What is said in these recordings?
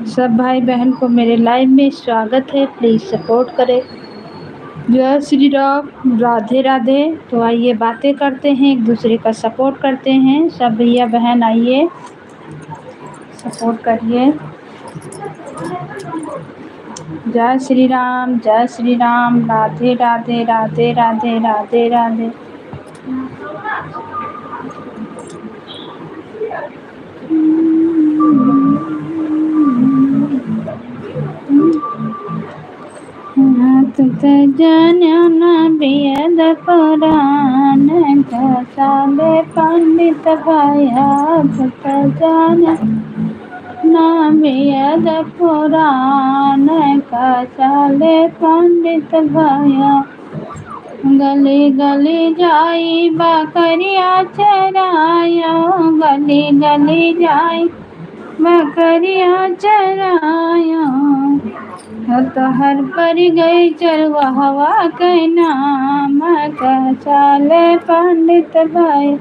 सब भाई बहन को मेरे लाइव में स्वागत है, प्लीज़ सपोर्ट करें। जय श्री राम, राधे राधे। तो आइए बातें करते हैं, एक दूसरे का सपोर्ट करते हैं। सब भैया बहन आइए सपोर्ट करिए। जय श्री राम, जय श्री राम, राधे राधे, राधे राधे, राधे राधे। जाना बेद पुराण साले पंडित भया जाना ना बेद पुराण साले पंडित भया। गली गली जाई बकरिया चराया, गली गली जाई बकरिया चराया। तो हर पर गई चरवाहवा के नाम साले पंडित भाई।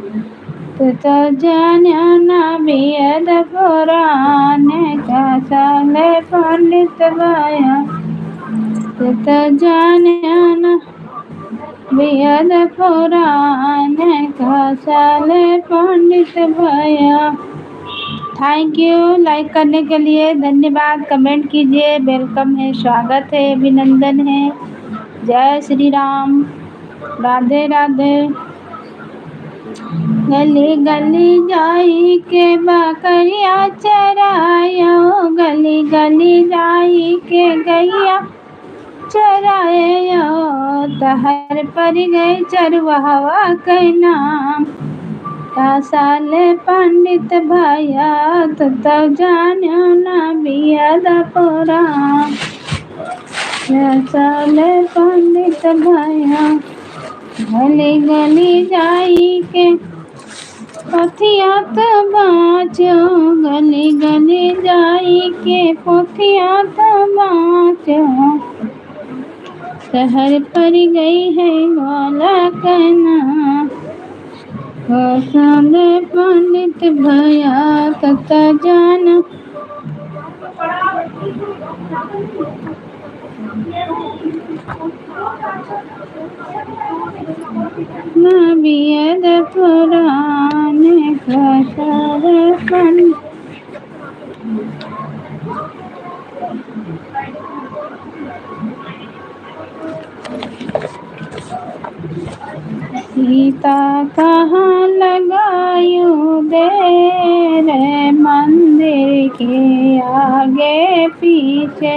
तो जाना ना बेद पुराण साले पंडित भया। तो जाना ना बेद पुराण साले पंडित भया। थैंक यू, लाइक करने के लिए धन्यवाद। कमेंट कीजिए, वेलकम है, स्वागत है, अभिनंदन है। जय श्री राम, राधे राधे। गली गली जाई के बकरिया चराया, गली गली जाई के गैया चराया। तहर पर गए चरवाहवा के नाम साले पंडित भया। तो जानो ना बेद पुराण साले पंडित भया। गली गली जाई के पोथिया तो बाँचो, गली गली जाई के पोथिया तो बाँचो। शहर पर गई है वाला कहना साले पंडित भया। तथा जाना ना बेद पुराण साले पंडित। सीता कहाँ लगायूं देर मंदिर के आगे पीछे।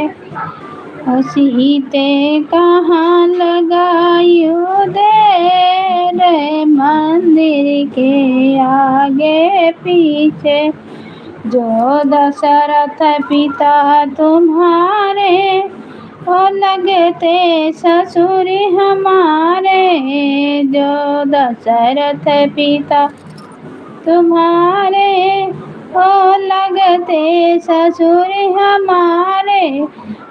सीते कहाँ लगायूं देर मंदिर के आगे पीछे। जो दशरथ पिता तुम्हारे ओ लगते ससुर हमारे। जो दशरथ पिता तुम्हारे ओ लगते ससुर हमारे।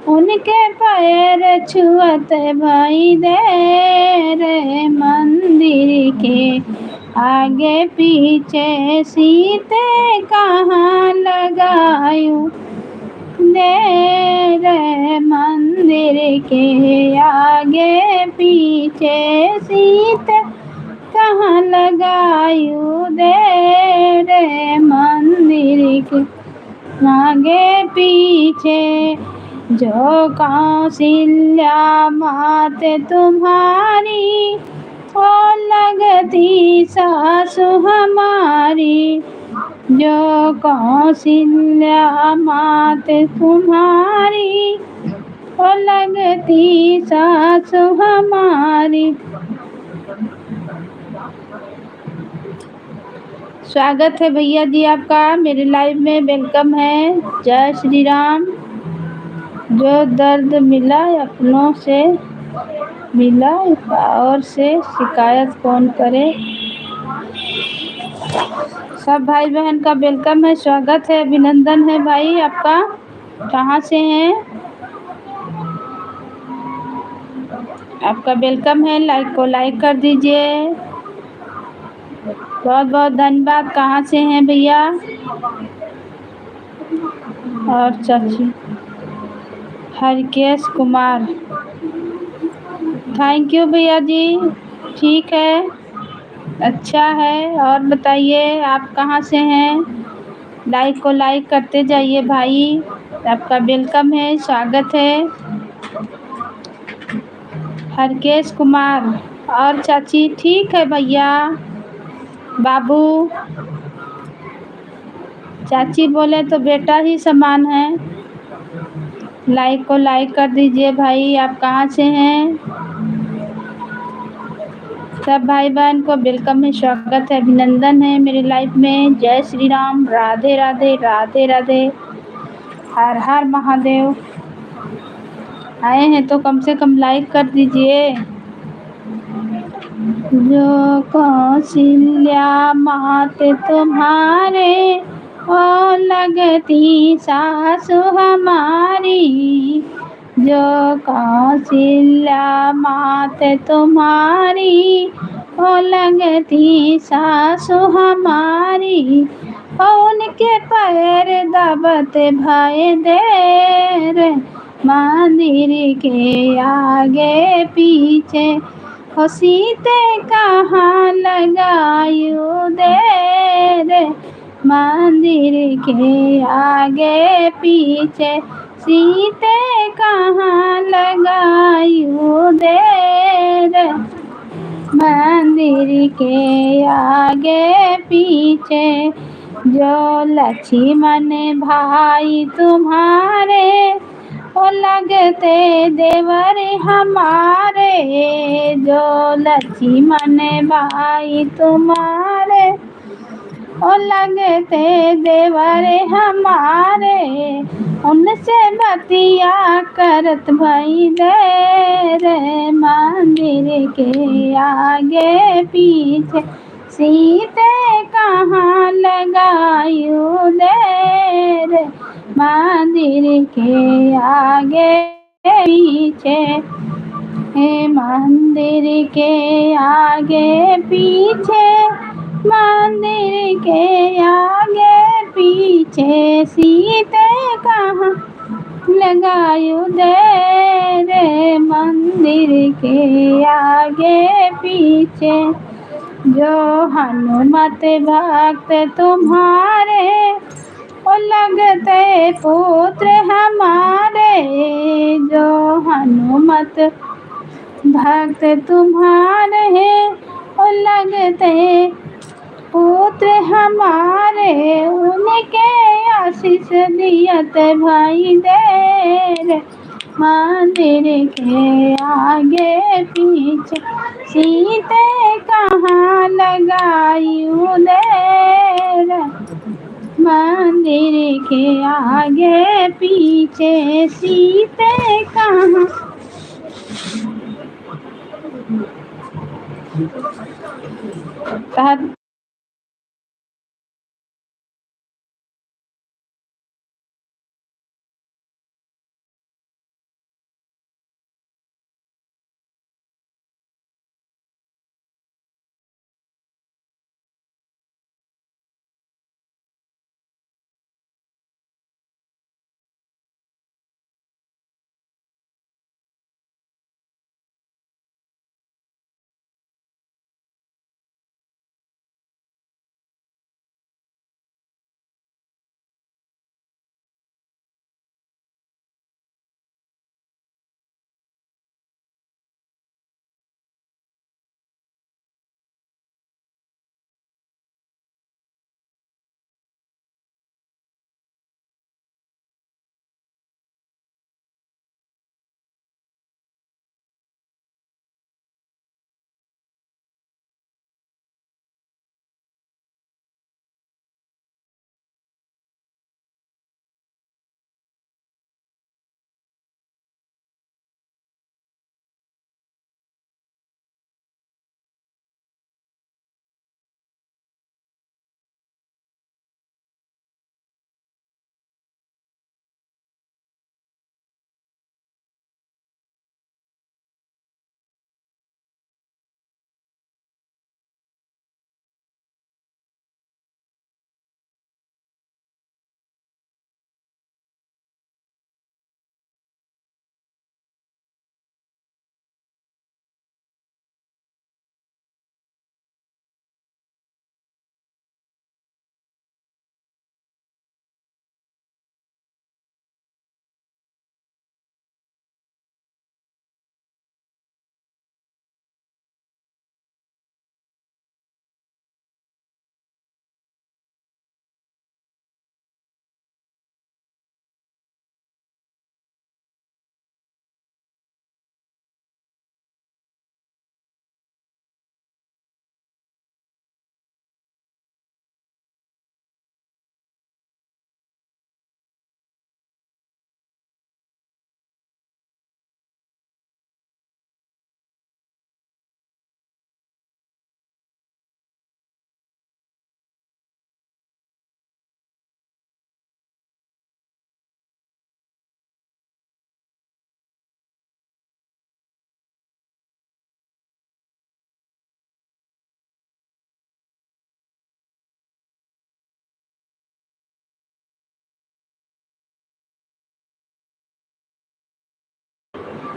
उनके पैर छुअत भाई देर मंदिर के आगे पीछे। सीते कहाँ लगायूं देर मंदिर के आगे पीछे। सीते कहाँ लगायूं देर मंदिर के आगे पीछे। जो कौशल्या मात तुम्हारी ओ लगती सासु हमारी। जो कौशल्या मात तुम्हारी ओ लगती सासु हमारी। स्वागत है भैया जी आपका मेरे लाइव में, वेलकम है। जय श्री राम। जो दर्द मिला अपनों से मिला और से शिकायत कौन करे। सब भाई बहन का वेलकम है, स्वागत है, अभिनंदन है भाई आपका। कहाँ से हैं आपका वेलकम है। लाइक को लाइक कर दीजिए। बहुत बहुत धन्यवाद। कहाँ से हैं भैया और चाची? हरकेश कुमार, थैंक यू भैया जी। ठीक है, अच्छा है। और बताइए आप कहाँ से हैं? लाइक को लाइक करते जाइए भाई, आपका वेलकम है, स्वागत है। हरकेश कुमार और चाची ठीक है भैया। बाबू, चाची बोले तो बेटा ही समान है। लाइक को लाइक कर दीजिए भाई। आप कहाँ से हैं? सब भाई बहन को वेलकम है, स्वागत है, अभिनंदन है मेरी लाइफ में। जय श्री राम, राधे राधे, राधे राधे, हर हर महादेव। आए हैं तो कम से कम लाइक कर दीजिए। जो कौशल्या मात तुम्हारे ओ लगती सासु हमारी। जो कौशल्या मात तुम्हारी ओ लगती सासु हमारी। उनके पैर दबत भय देर मंदिर के आगे पीछे। हो सीते कहाँ लगायू देर मंदिर के आगे पीछे। सीते कहाँ लगायू देर मंदिर के आगे पीछे। जो लक्ष्मण भाई तुम्हारे ओ लगते देवर हमारे। जो लक्ष्मण भाई तुम्हारे ओ लगते देवर हमारे। उनसे बतिया करत भई देर मंदिर के आगे पीछे। सीते कहाँ लगायू देर मंदिर के आगे पीछे। हे मंदिर के आगे पीछे, मंदिर के आगे पीछे। सीते कहाँ लगायू देर मंदिर के आगे पीछे। जो हनुमत भक्त तुम्हारे ओ लगते पुत्र हमारे। जो हनुमत भक्त तुम्हारे ओ लगते पुत्र हमारे। उनके आशीष दियत भाई देर मंदिर के आगे पीछे। सीते कहाँ लगायू देर मंदिर के आगे पीछे। सीते कहाँ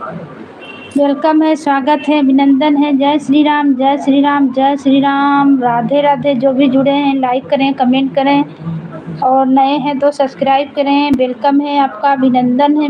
वेलकम है, स्वागत है, अभिनंदन है। जय श्री राम, जय श्री राम, जय श्री राम। राधे राधे। जो भी जुड़े हैं लाइक करें, कमेंट करें और नए हैं तो सब्सक्राइब करें। वेलकम है आपका, अभिनंदन है।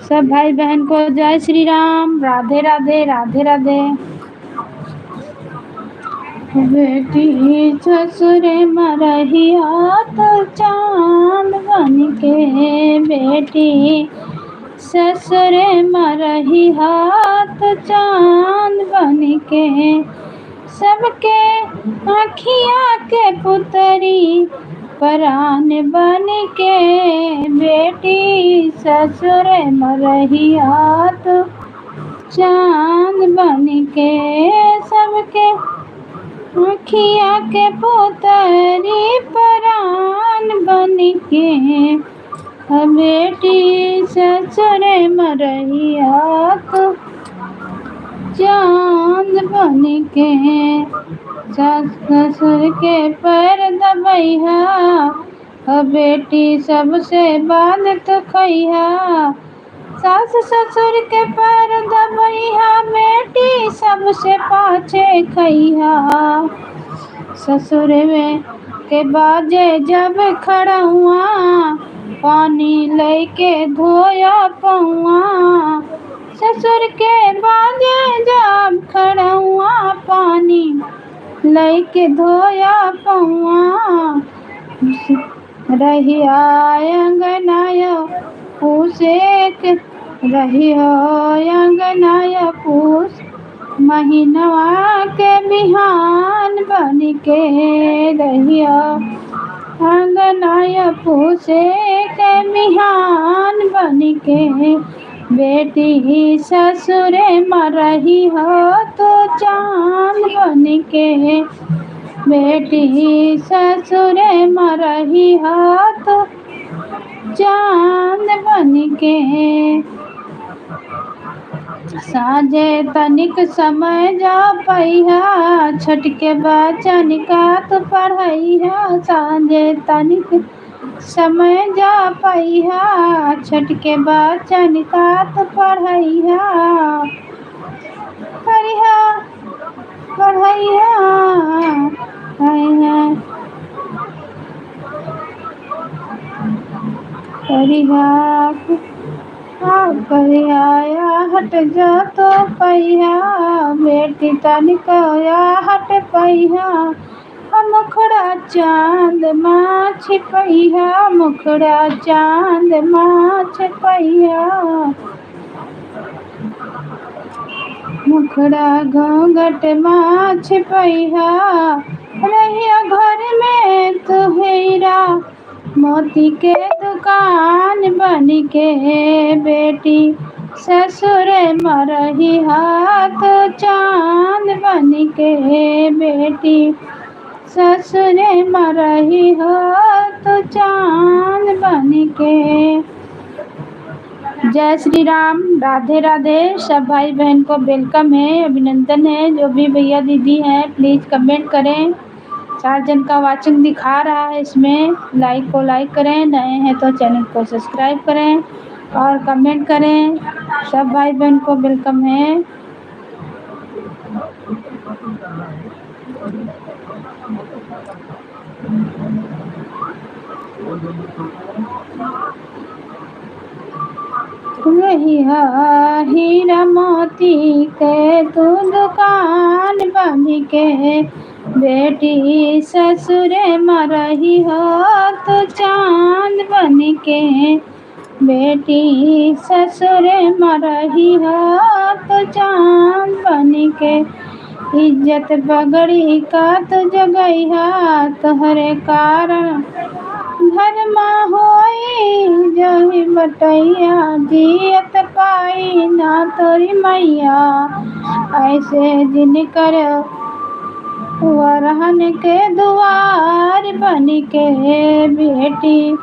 सब भाई बहन को जय श्री राम, राधे राधे, राधे राधे। बेटी ससुरे मरहिया तो चांद बन के, बेटी ससुरे मरहिया तो चांद बन के, सबके आँखिया के पुतरी परान बन के, बेटी ससुरे मरहिया तो चांद बन के, सबके आँखिया के पुतरी परान बन के, बेटी ससुरे मरहिया तो चांद बन के, ससुर के पैर दबैया, बेटी सबसे बात तो खैया, सास ससुर के पैर दबैया, बेटी सबसे पाछे खैया, ससुर में के बाजे जब खड़ा हुआ, पानी लेके धोया पौआ, ससुर के बाजे जब खड़ा हुआ, पानी लेके धोया पौआ, रहिया अंगनाया पूसे रहिया अंगनाया पूस, महीनवा के बिहान बन के, रहिया अंगनाया पूसे के बिहान बन के, बेटी ससुरे मरही हो तो चांद बन के, बेटी ससुरे मरही हो तो चांद बन के, साँझे तनिक समय जा पैया, छठ के बचन का तो पढ़ैया, साँझे तनिक समय जा पैया, छठ के बचन का तो पढ़ैया, पढ़ैया पढ़ैया पढ़िया हट जा तो पैया, बेटी तनिका हट पैया, मुखड़ा चांद माँ छिपैया, मुखड़ा चांद माँ छिपैया, मुखड़ा घूंघट माँ छिपैया, रहिया घर में तो हीरा मोती के दुकान बन के, बेटी ससुर मरही हाथ चांद बन के, बेटी ससुर मरही हाथ चांद बन के। जय श्री राम, राधे राधे। सब भाई बहन को वेलकम है, अभिनंदन है। जो भी भैया दीदी हैं प्लीज़ कमेंट करें। 4 जन का वाचिंग दिखा रहा है, इसमें लाइक को लाइक करें, नए हैं तो चैनल को सब्सक्राइब करें और कमेंट करें। सब भाई बहन को वेलकम है। रहिया हीरा मोती के तू दुकान बन के, बेटी ससुरे मरही हो तो चांद बन के, बेटी ससुरे मरही हो तो चांद बन के, इज्जत बगड़ी का तो जगैया तोहरे कारण धर्मा होई जही बटैया, जियत पाई ना तोरी मैया, ऐसे जिनकर वरहन के दुआर बन के, बेटी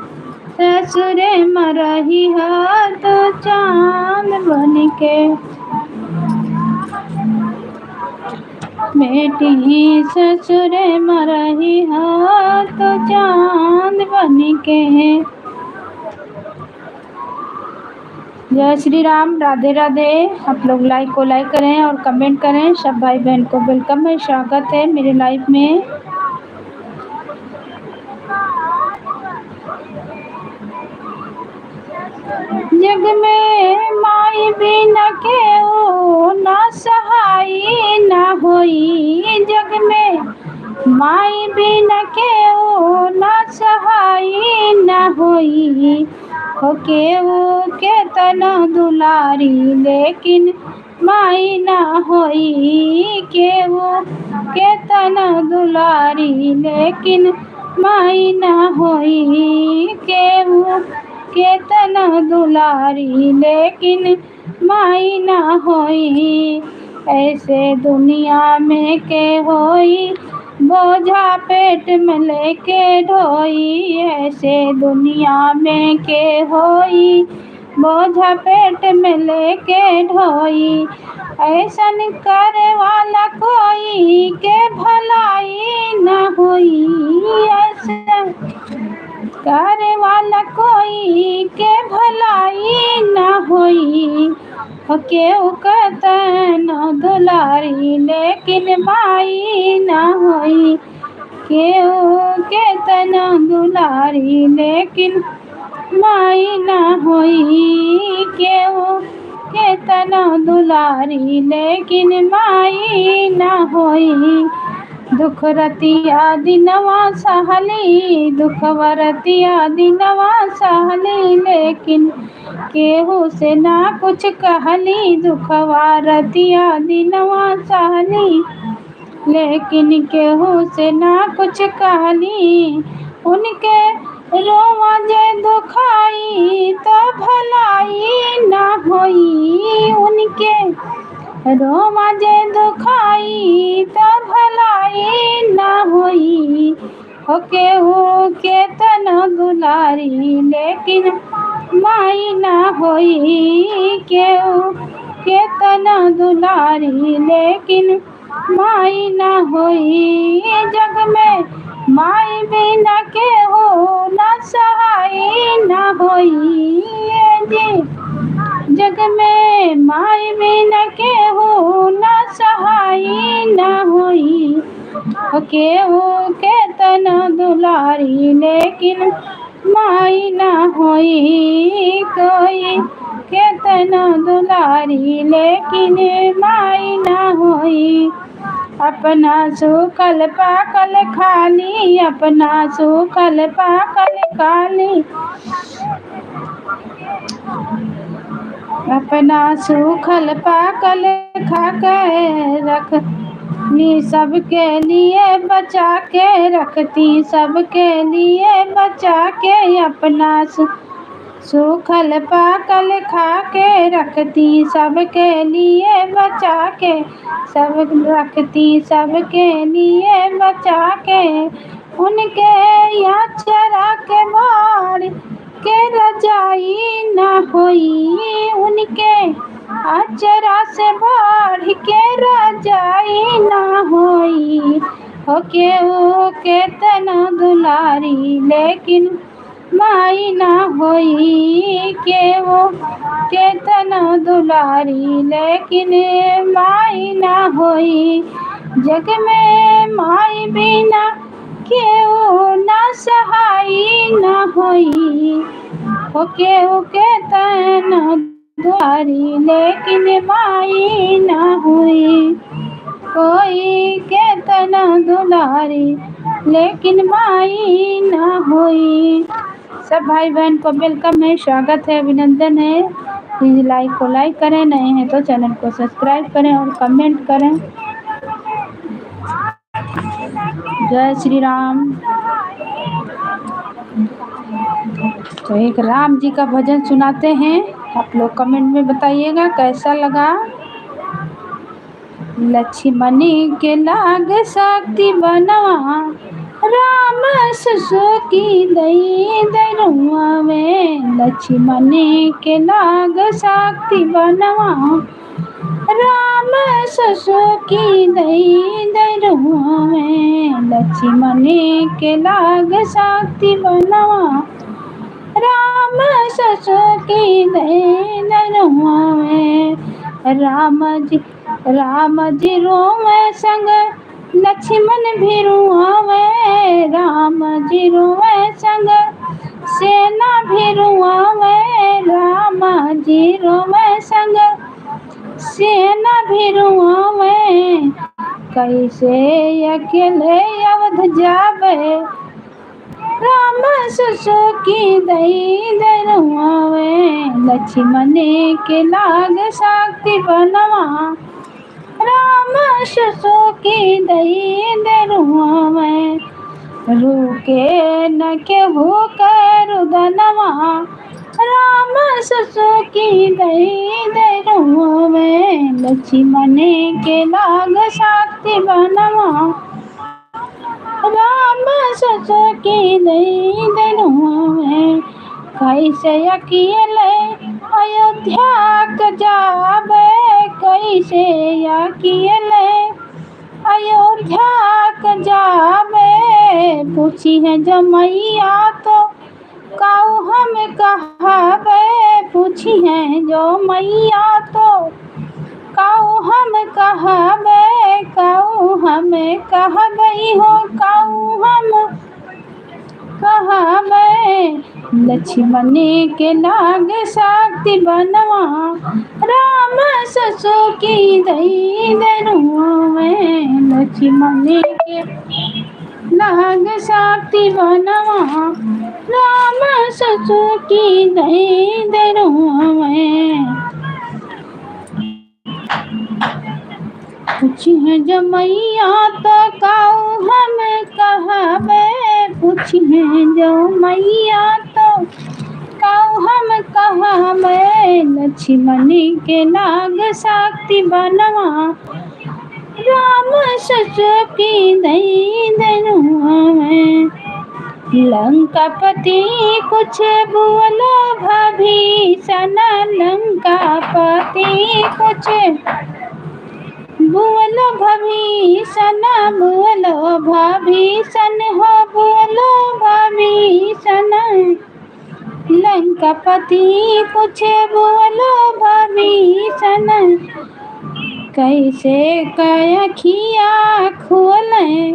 ससुरे मरही हाथ चांद बन के, बेटी ससुरे मरही हाथ चांद बन के। जय श्री राम, राधे राधे। आप लोग लाइक को लाइक करें और कमेंट करें। सब भाई बहन को वेलकम है, स्वागत है मेरे लाइव में। जग में माई बिना केहू ना सहाई ना होई। जग में माई बिना केहू ना सहाई ना होई। हो केहू के तना दुलारी लेकिन माई ना होई। केहू के तना दुलारी लेकिन माई ना होई। केहू के तना दुलारी लेकिन माई ना होई। ऐसे दुनिया में के होई बोझा पेट में लेके ढोई। ऐसे दुनिया में के होई बोझा पेट में लेके ढोई। ऐसन करे वाला कोई के भलाई ना होई। ऐसन करे वाला कोई के भलाई ना होई। केहू के तना दुलारी लेकिन माई ना होई। केहू के तना दुलारी लेकिन माई ना होई। केहू के तना दुलारी लेकिन माई ना होई। दुख रतिया दिनवा सहली दुखवा रतिया दिनवा सहली लेकिन केहू से ना कुछ कहली। दुखवा रतिया दिनवा सहली लेकिन केहू से ना कुछ कहली। उनके रोवा जे दुखाई तो भलाई ना होई। उनके रोवा जे दुखाई तो भलाई ना होई। हो केहू के तना दुलारी लेकिन माई ना होई। केहू के तना दुलारी लेकिन माई ना होई। जग में माई बिना केहू ना सहाई ना होई। जी जग में माई बिना केहू ना सहाई ना होई। केहू के तना दुलारी लेकिन माई ना होई। कोई के तना दुलारी लेकिन माई ना होई। अपना सूखल पाकल खाली अपना सूखल पाकल खाली अपना सूखल पाकल खा के रखती सबके लिए बचा के रखती सबके लिए बचा के। अपना सूखल पाकल खा के रखती सबके लिए बचा के। सब रखती सबके लिए बचा के। उनके यहाँ चरा के बाड़ के रजाई ना होई। उनके अचरा से बाढ़ के रजाई ना होई। हो केहू के तना दुलारी लेकिन माई ना होई। केहू के तना दुलारी लेकिन माई ना होई। जग में माई बिना केहू ना सहाई ना होई। हो केहू के तना दुलारी लेकिन माई ना हुई। कोई के तना दुलारी लेकिन माई ना हुई। सब भाई बहन को वेलकम है, स्वागत है, अभिनंदन है। प्लीज लाइक को लाइक करें, नए हैं तो चैनल को सब्सक्राइब करें और कमेंट करें। जय श्री राम। तो एक राम जी का भजन सुनाते हैं, आप लोग कमेंट में बताइएगा कैसा लगा। लक्ष्मणी के लाग शक्ति बनवा राम ससुर की दई दरुआ में। लक्ष्मणी के लाग शक्ति बनवा राम ससुर की दई दरुआ में। लक्ष्मणी के लाग शक्ति बनवा राम ससुर की दई दरुआ में। राम जी रोवे संग लक्ष्मण भी रुआवे। राम जी रोवे संग सेना भी रुआवे। राम कैसे अकेले अवध जावे, राम सुसुकी दई दरुआवे, लक्ष्मण के लाग शक्ति बनवा, राम सुसुकी दई दरुआवे, रुके न केहू रुदनवा, राम सुसुकी दई दरुआवे, लक्ष्मण के लाग शक्ति बनवा, राम सुसुकी दई दरुआवे, कैसे अकेले अयोध्या क जावे, कैसे अकेले अयोध्या क जावे, पूछी है जो मैया तो काऊ हम कहबे, पूछी है जो मैया तो काऊ हम कहबे, काऊ हम कहबे हो, काऊ हम कहबे, लक्ष्मण के लाग शक्ति बनवा, राम सुसुकी दई दरुआवे, लक्ष्मण के लाग शक्ति बनवा, राम सुसुकी दई दरुआवे, पूछी है जो मैया तो काऊ हम कहबे, पूछी है जो मैया तो काऊ हम कहबे, लक्ष्मण के लाग शक्ति बनवा, राम सुसुकी दई दरुआवे, लंकापति कुछ बोलो भीषण, लंकापति कुछ बोलो भीषण, बोलो भीषण हो, बोलो भीषण, लंकापति कुछ बोलो भीषण, कैसे कयखिया खोले,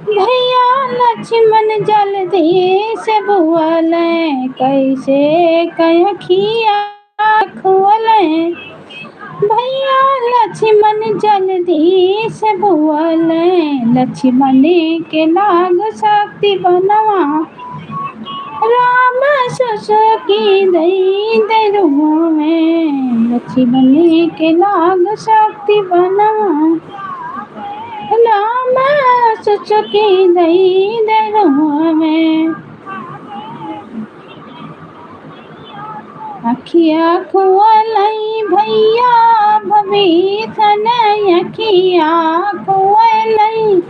भैया लक्ष्मण जल्दी से बोले, कैसे कयखिया खोले, भैया लक्ष्मण जल्दी से बोले, लक्ष्मण के लाग शक्ति बनवा, राम सुसुकी दई दरुआवे, लक्ष्मण के लाग शक्ति बनवा, राम सुसुकी दई दरुआवे, अखिया खोलई भैया भविष्य, अखिया खोलई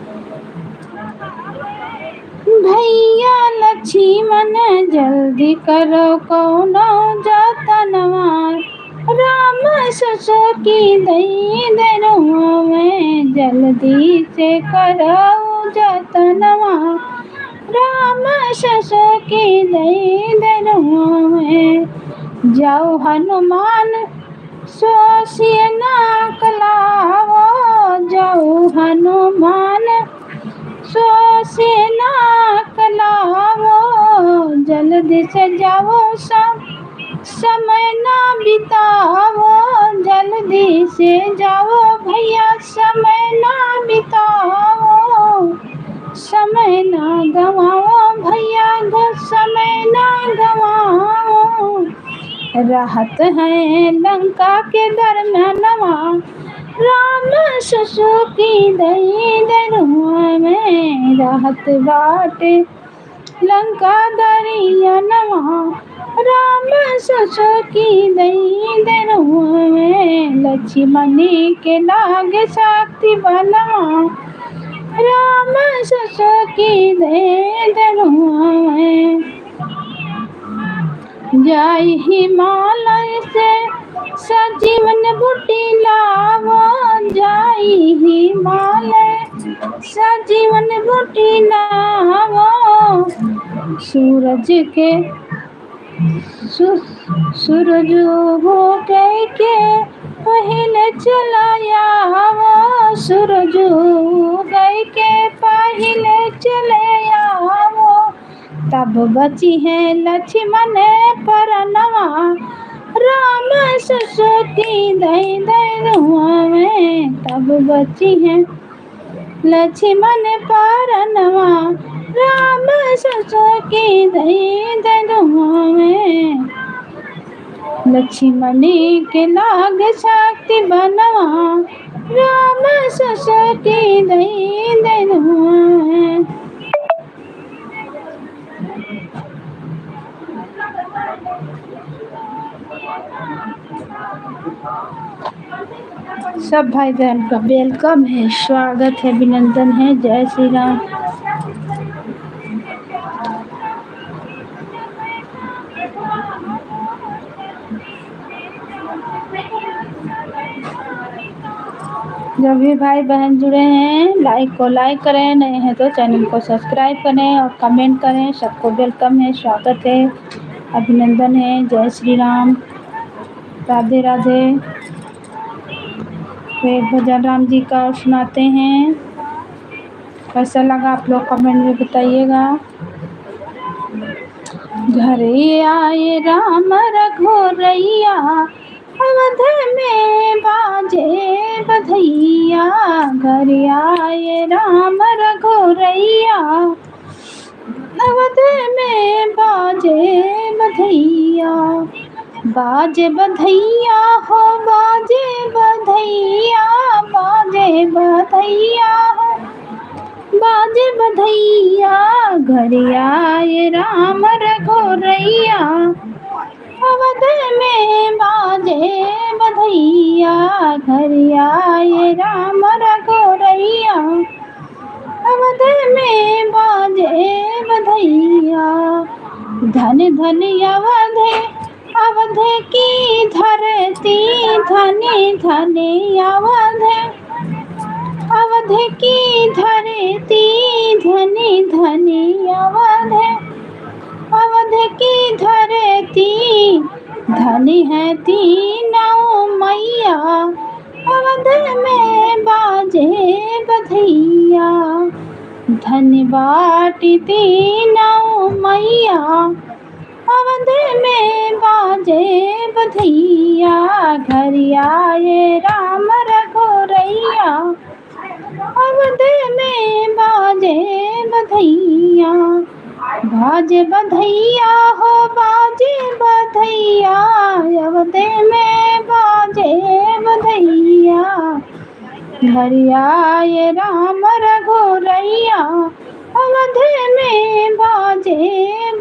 भैया लक्ष्मण जल्दी करो कौनो जतनवा, राम सुसुकी दई दरुआवे, जल्दी से करो जतनवा, राम सुसुकी दई दरुआवे, जाओ हनुमान सोसिए नाक लावो, जाओ हनुमान सोसिए नाक लावो, जल्दी से जाओ सब समय ना बितावो, जल्दी से जाओ भैया समय ना बितावो, समय ना गवाओ भैया गो समय ना गवाओ, राहत है लंका के दरम्यानवा, राम सुसुकी दई दरुआवे, राहत बाटे लंका दरियानवा, राम सुसुकी दई दरुआवे, लक्ष्मण के लाग शक्ति बनवा, राम सुसुकी दई दरुआवे, जाय हिमालय से सजीवन बूटी लावो, जाय हिमालय सजीवन बूटी लावो, सूरज के सूरज हो के पहले चलाया वो, सूरज उगय के पहले चले आओ, तब बची है लक्ष्मण परनवा, राम सुसुकी दई दरुआवे, तब बची है लक्ष्मण परनवा राम ससुकी दई में लक्ष्मण के लाग शक्ति बनवा राम ससुकी दई में सब भाई बहन का वेलकम है, स्वागत है, अभिनंदन है। जय श्री राम। जो भी भाई बहन जुड़े हैं लाइक को लाइक करें, नए हैं तो चैनल को सब्सक्राइब करें और कमेंट करें। सबको वेलकम है, स्वागत है, अभिनंदन है। जय श्री राम, राधे राधे। एक भजन राम जी का सुनाते हैं, कैसा लगा आप लोग कमेंट में बताइएगा। घरे आए राम रघुरैया अवध में बाजे बधैया। घरे आए राम रघुरैया अवध में बाजे बधैया। बाजे बधैया हो बाजे बधैया, बाजे बधैया हो बाजे बधैया। घर आए राम रघुरैया अवध में बाजे बधैया। घर आए राम रघुरैया अवध में बाजे बधैया। धन धन अवध की धरती, धनी धनी अवध की धरती, धनी धनी अवध की धरती। धनी है तीनों मैया अवध में बाजे बधैया। धन बाटी तीनों मैया अवध में बाजे बधैया। घर आए राम रघुरैया अवध में बाजे बधैया। बाजे बधैया हो बाजे बधैया, अवध में बाजे बधैया। घर आए राम रघुरैया अवध में बाजे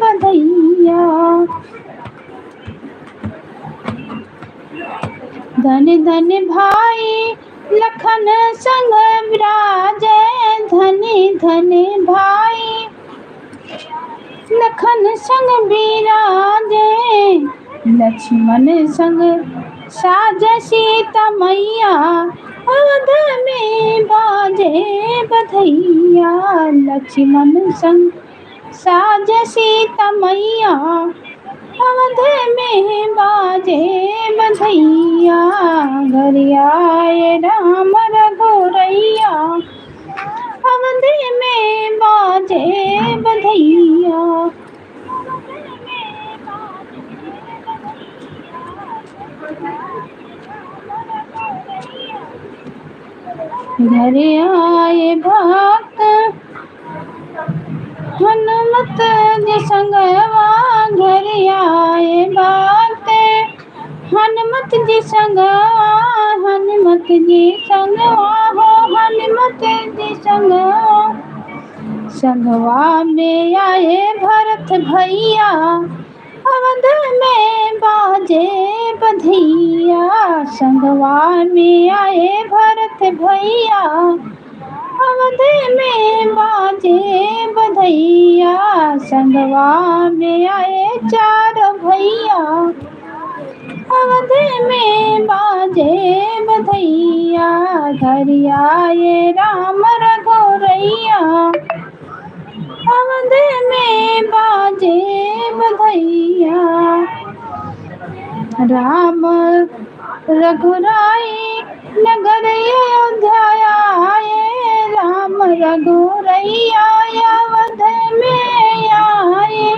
बधैया। धन धन भाई लखन संग विराजे, धनी धनी भाई लखन संग विराजे। लक्ष्मण संग साज सीता मैया अवध में बाजे बधैया। लक्ष्मण संग साज सीता मैया अवध में बाजे बधैया। घर आए राम रघुरैया अवध में बाजे बधैया। घर आए भक्त हनुमत जी संगवा। घर आए भक्त हनुमत जी संगवा, हनुमत जी संगवा हो हनुमत जी संगवा। संगवा में आए भरत भैया अवध में बाजे बधैया। संगवा में आए भरत भैया अवध में बाजे बधैया। संगवा में आए चार भैया अवध में बाजे बधैया। घर आए राम रघुरैया अवध में बाजे बधैया। राम रघुराई नगर अयोध्या आए, राम रघुरैया अवध में आए।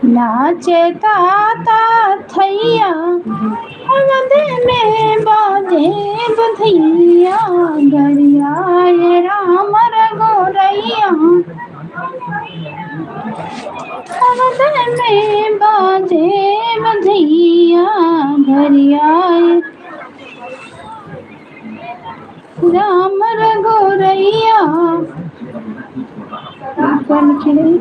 नाचे ताता थैया अवध में बाजे बधैया। घर आए राम गोरैया अवध में बाजे बधैया घर आए राम रघुरैया कौन खिले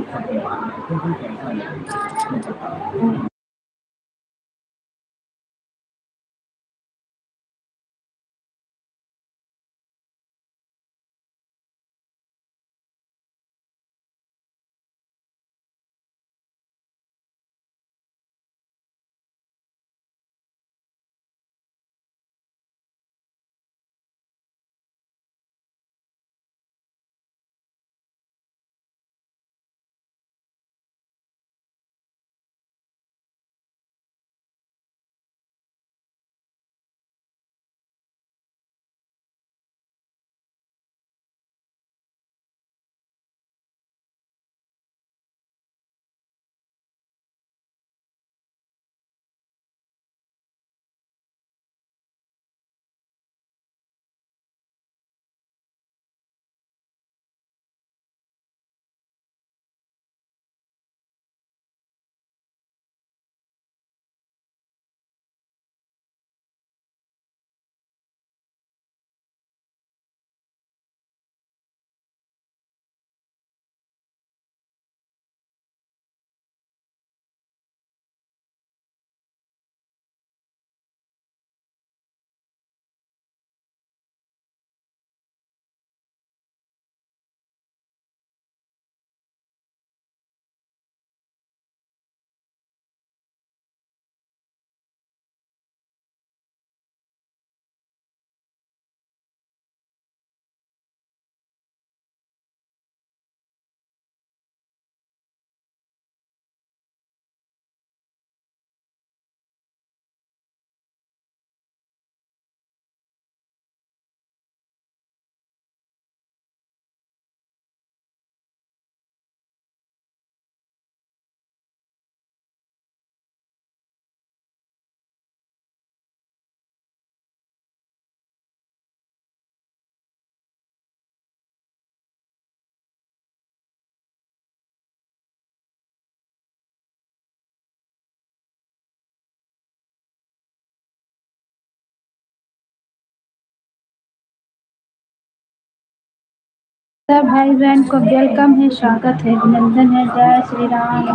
सब भाई बहन को वेलकम है, स्वागत है, अभिनंदन है। जय श्री राम,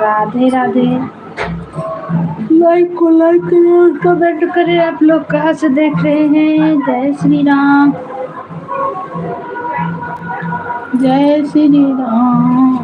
राधे राधे। लाइक करें, कमेंट करें। आप लोग कहाँ से देख रहे हैं? जय श्री राम, जय श्री राम।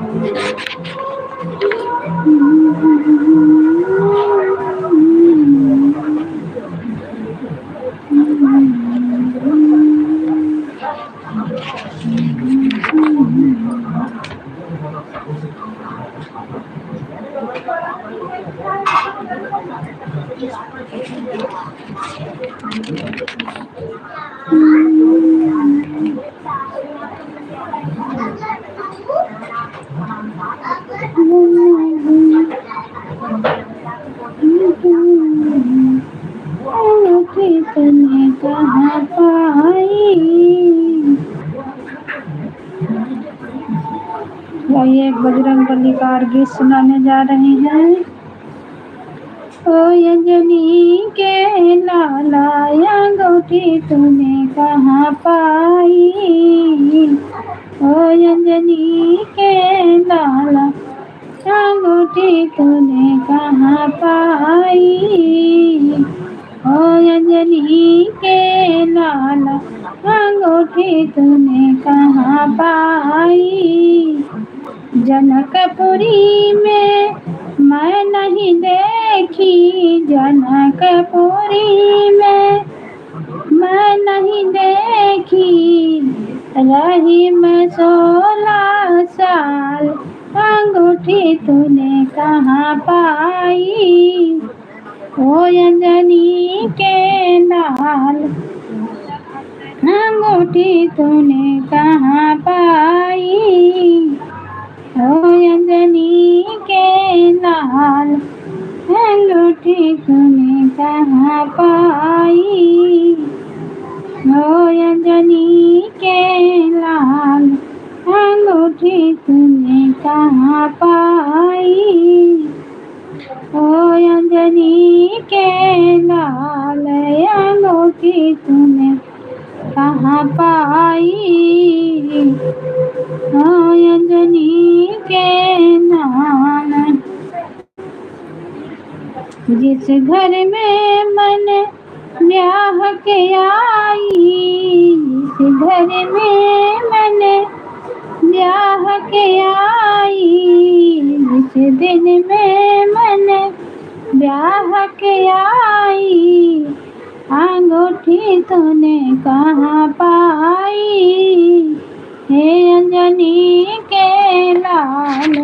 तने कहाँ पाई। आइए एक बजरंगबली का गीत सुनाने जा रहे हैं। ओ अंजनी के लाला अंगूठी तूने कहाँ पाई। ओ अंजनी के लाला अंगूठी तूने कहाँ पाई। ओ अंजनी के लाला अंगूठी तूने कहाँ पाई। जनकपुरी में मैं नहीं देखी, जनकपुरी में मैं नहीं देखी। रही मैं 16 साल, अंगूठी तूने कहाँ पाई। ओ अंजनी के लाल अंगूठी तूने कहाँ पाई। ओ अंजनी के लाल अंगूठी तूने कहाँ पाई। ओ अंजनी के लाल अंगूठी तूने कहाँ पाई, ओ अंजनी के लाल अंगूठी तूने कहाँ पाई, ओ अंजनी के नाम। जिस घर में मन ब्याह के आई, जिस घर में मन ब्याह के आई, जिस दिन में मन ब्याह के आई, अंगूठी तूने कहाँ पाई, हे अंजनी के लाल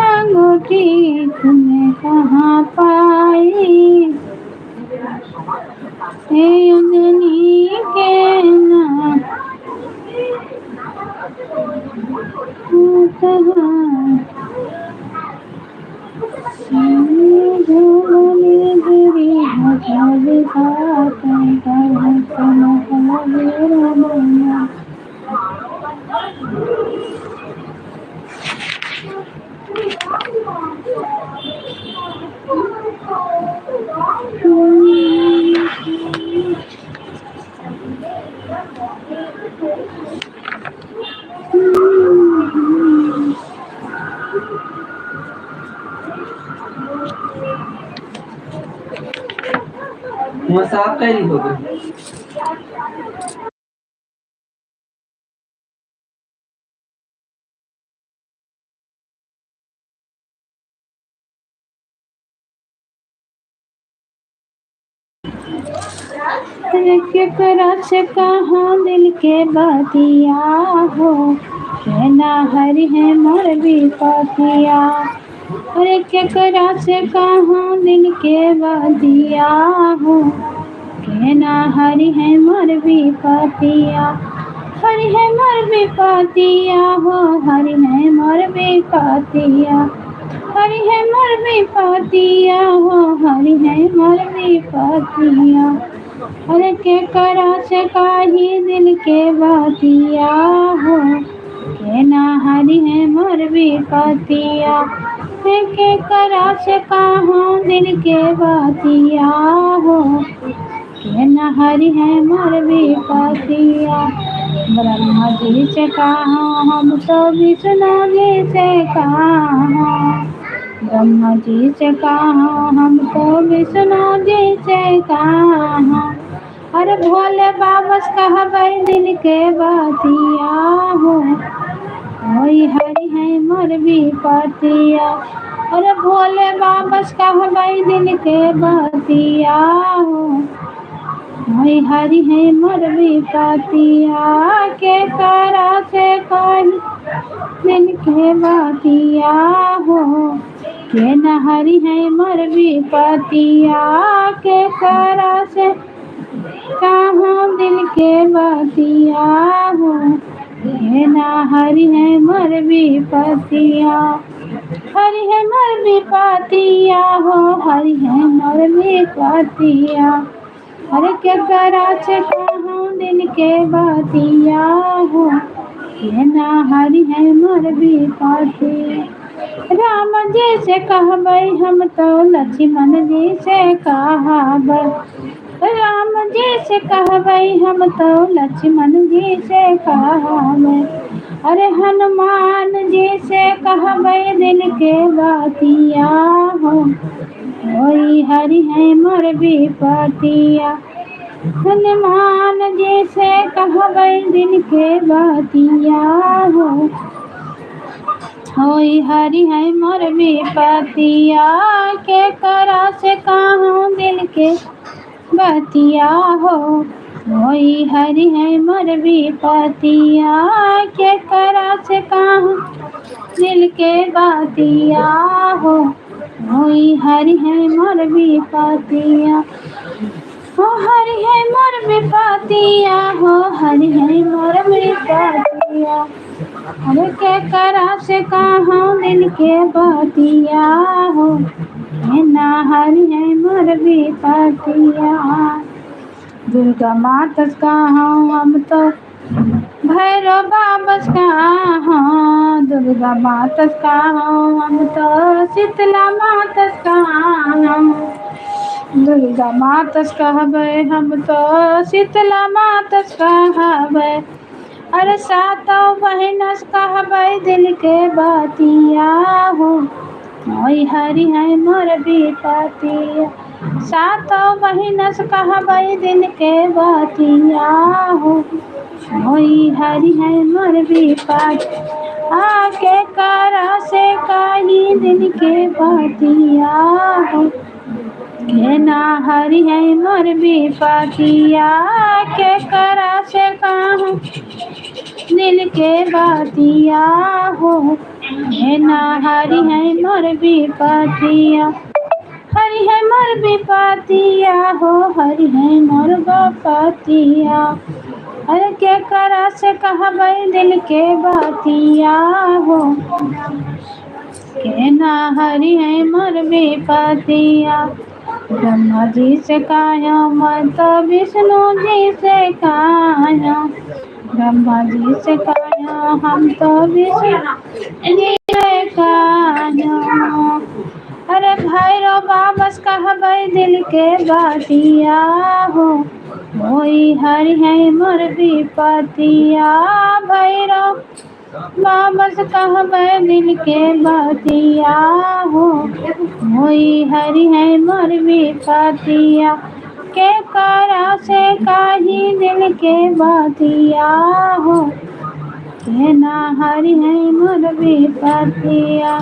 अंगूठी तूने कहाँ पाई, हे अंजनी के नाम। साफ का नहीं होगा। केकरा से कहाँ दिल के बातिया हो, कहना हरि है मोर भी पातिया। अरे केकरा से कहाँ दिल के बातिया हो, कहना हरि है मोर भी पातिया। हरि है मोर भी पातिया हो, हरि है मोर भी पातिया। हरि है मोर भी पातिया हो, हरि है मोर भी पातिया। अरे केकरा से काही दिल के बातिया हो, कहना हरि है मोर भी पातिया। केकरा से कहाँ दिल के बातिया हो, कहना हरि है मोर भी पातिया। ब्रह्मा जी से कहाँ हम तो विष्णु जी से कहाँ, ब्रह्मा जी से कहाँ हम तो विष्णु जी से कहाँ। अरे भोले बाबा से कहबै दिल के बातिया हो, वही हरि है मोर भी पातिया। अरे भोले बाबा से कहबै दिल के बातिया हो, वही हरि है मोर भी पातिया। केकरा से कही दिल के बातिया हो, कहना हरि है मोर भी पातिया। केकरा से कहाँ दिल के बातिया हो, कहना हरि है मोर भी पातिया। हरि है मोर भी पातिया हो, हरि है मोर भी पातिया। अरे केकरा से कहाँ दिल के बातिया हो, कहना हरि है मोर भी पातिया। राम जी से कहबै हम तो लक्ष्मण जी से कहबै, राम जी से कहबै हम तो लक्ष्मण जी से कहबै। अरे हनुमान जी से कहबै दिल के बातिया हो, वही हरि है मोर भी पातिया। हनुमान जी से कहबै दिल के बातिया हो, वही हरि है मोर भी पातिया। केकरा से कहाँ दिल के बातिया हो, वही हरि है मोर भी पातिया। केकरा से कहाँ दिल के बातिया हो, वही हरि है मोर भी पातिया। हो हरि है मोर भी पातिया हो, हरि है मोर भी पातिया। अरे केकरा से कहाँ दिल के बातिया हो, कहना हरि है मोर भी पातिया। दुर्गा माता कहाँ हम तो भैरव बाबा कहाँ दुर्गा माता कहाँ हम तो शीतला माता कहाँ दुर्गा माता कहबै हम तो शीतला माता कहबै अरे सातों बहिनस कहबै दिल के बतिया हो ओई हरि है मोर विपतिया सातों बहिनस कहबै दिल के बतिया हो ओई हरि है मोर विपति आके करा से कही दिल के बतिया हो के ना हरि है मोर विपतिया के करा से कहूँ दिल के बतिया हो के ना हरि है मोर विपतिया हरि है मोर विपतिया हो हरि है मोर विपतिया अरे के करा से कहबै दिल के बतिया हो के ना हरि है मोर विपतिया ब्रह्मा जी से काया मत विष्णु जी से काया ब्रह्मा जी से काया हम तो विष्णु जी से काया अरे भैरव बाबस कहबै दिल के बतिया हो ओई हरि है मोर विपतिया भैरव बाबस कहबै दिल के बतिया हो ओई हरि है मोर विपतिया के करा से काही दिल के बतिया हो के ना हरि है मोर विपतिया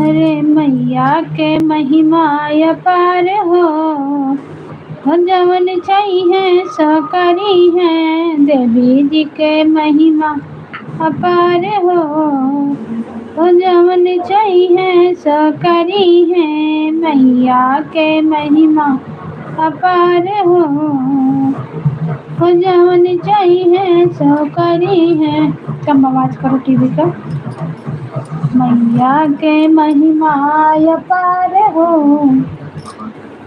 अरे मैया के महिमा अपार हो जवन चाहिए सकरी है देवी जी के महिमा अपार हो जवन चाहिए सकरी है मैया के महिमा अपार हो जवन चाहिए सकरी है कम आवाज करो टीवी का मैया के महिमा अपार हो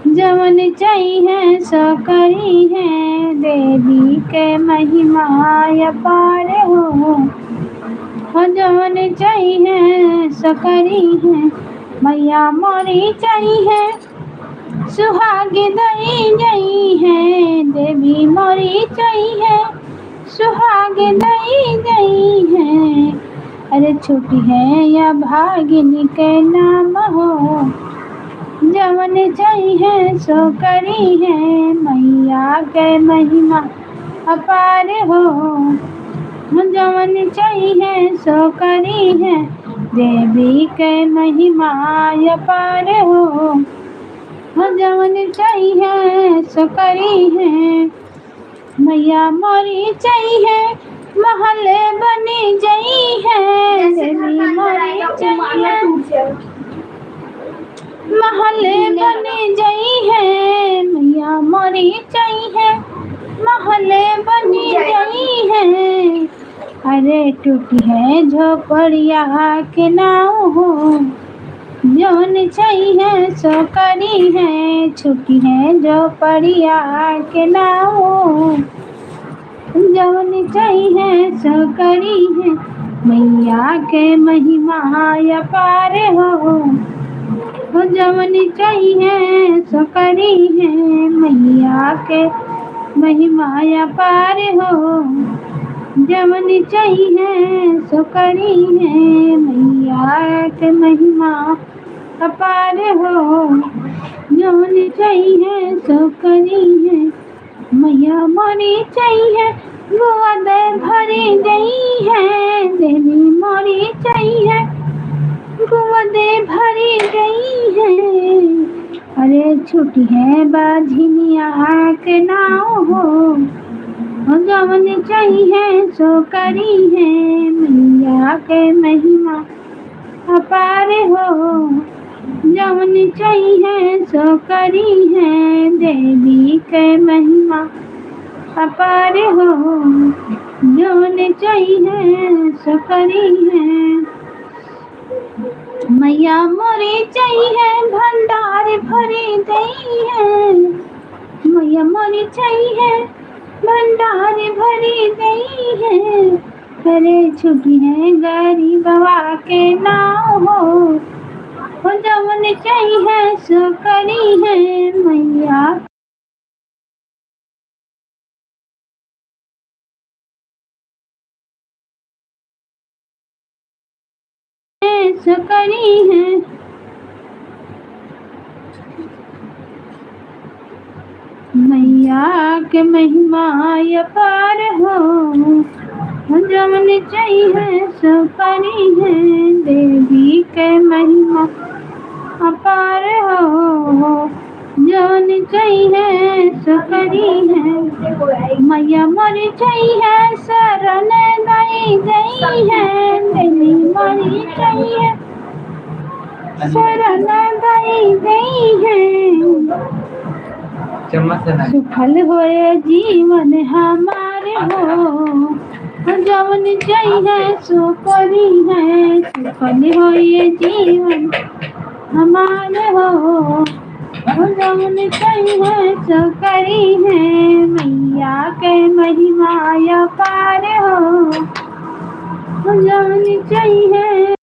जवन चाहिए सकरी है देवी के महिमा अपार हो जवन चाहिए सकरी है मैया मोरी चाहिए सुहागी दई जई है देवी मोरी चाहिए सुहागी दई जई है अरे छोटी है या भागिनी के नाम हो जवन चाहिए सो करी है मैया के महिमा अपार हो जवन चाहिए सो करी है देवी के महिमा अपार हो जवन चाहिए सो करी है मैया मोरी चाहिए महले बनी जई है देवी मोरी चाहिए महले बनी जई है मैया मोरी चाहिए महले बनी जई है अरे टूटी है झोपड़िया के नाव हो जौन चाहिए सो करी है छुट्टी है झोपड़िया के नाव जौन चाहिए सो करी है मैया के महिमा अपार हो जवन चाहिए सो करी है। मैया के महिमा अपार हो जवन चाहिए सो करी है। मैया के महिमा अपार हो जवन चाहिए सो करी है। मैया मोरी चाहिए गोद भरी गई है। देवी मोरी चाहिए गोद भरी गई है। अरे छुट्टी है बाझिनिया के नाव हो जवन चाहिए सो करी है। मैया के महिमा अपार हो जवन चाहिए सो करी है। देवी के महिमा अपार हो जवन चाहिए सो करी है। मैया मोरी चाहिए भंडार भरी गई है। मैया मोरी चाहिए भंडार भरी गई है। अरे छुट्टी है गरीबवा के नाव हो जवन चाहिए सो करी है। मैया सो करी है। मैया के महिमा अपार हो जवन चाहिए सो करी है। देवी के महिमा अपार हो जवन चाहिए सो करी है। मैया मोरी चाहिए शरण गई है। देवी मोरी चाहिए शरण गई है। सुफल होए जीवन हमारे हो जवन चाहिए सो करी है। सुफल होए जीवन हमारे हो जवन चाहिए सो करी है। मैया के महिमा अपार हो जवन चाहिए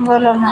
बोलो ना।